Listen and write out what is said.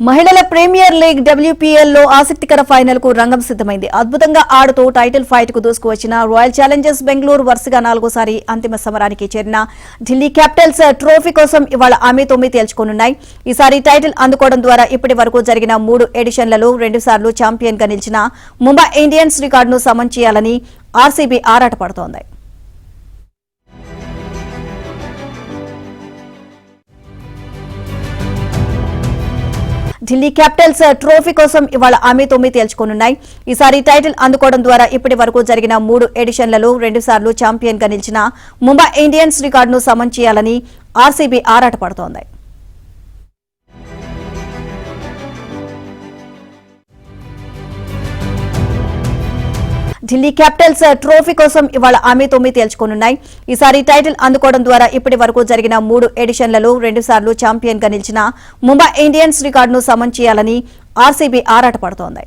మహిళల premier league WPL లో ఆసక్తికర ఫైనల్ కు రంగం సిద్ధమైంది. అద్భుతంగా ఆడుతూ టైటిల్ ఫైట్ కు దూసుకువచ్చిన రాయల్ ఛాలెంజర్స్ బెంగళూరు వరుసగా 4సారి అంతిమ సమరానికి చేరిన ఢిల్లీ క్యాపిటల్స్ ట్రోఫీ కోసం ఇవాళ ఆమెతోమి తేల్చుకోనున్నాయి. ఈసారి టైటిల్ అందుకోవడం ద్వారా ఇప్పటి వరకు జరిగిన 3 ఎడిషన్లలో 2 సార్లు ఛాంపియన్ గా నిలిచిన ముంబై ఇండియన్స్ రికార్డును సమన్ చేయాలని RCB ఆరాటపడుతోంది. ఢిల్లీ క్యాపిటల్స్ ట్రోఫీ కోసం ఇవాళ ఆమెతోమి తేల్చుకోనున్నాయి. ఈసారి టైటిల్ అందుకోవడం ద్వారా ఇప్పటి వరకు జరిగిన 3 ఎడిషన్లలో 2 సార్లు ఛాంపియన్ గా నిలిచిన ముంబై ఇండియన్స్ రికార్డును సమన్ చేయాలని RCB ఆరాటపడుతోంది. ఢిల్లీ క్యాపిటల్స్ ట్రోఫీ కోసం ఇవాళ ఆమెతోమి తేల్చుకోనున్నాయి. ఈసారి టైటిల్ అందుకోవడం ద్వారా ఇప్పటి వరకు జరిగిన 3 ఎడిషన్లలో 2 సార్లు ఛాంపియన్ గా నిలిచిన ముంబై ఇండియన్స్ రికార్డును సమన్ చేయాలని RCB ఆరాటపడుతోంది.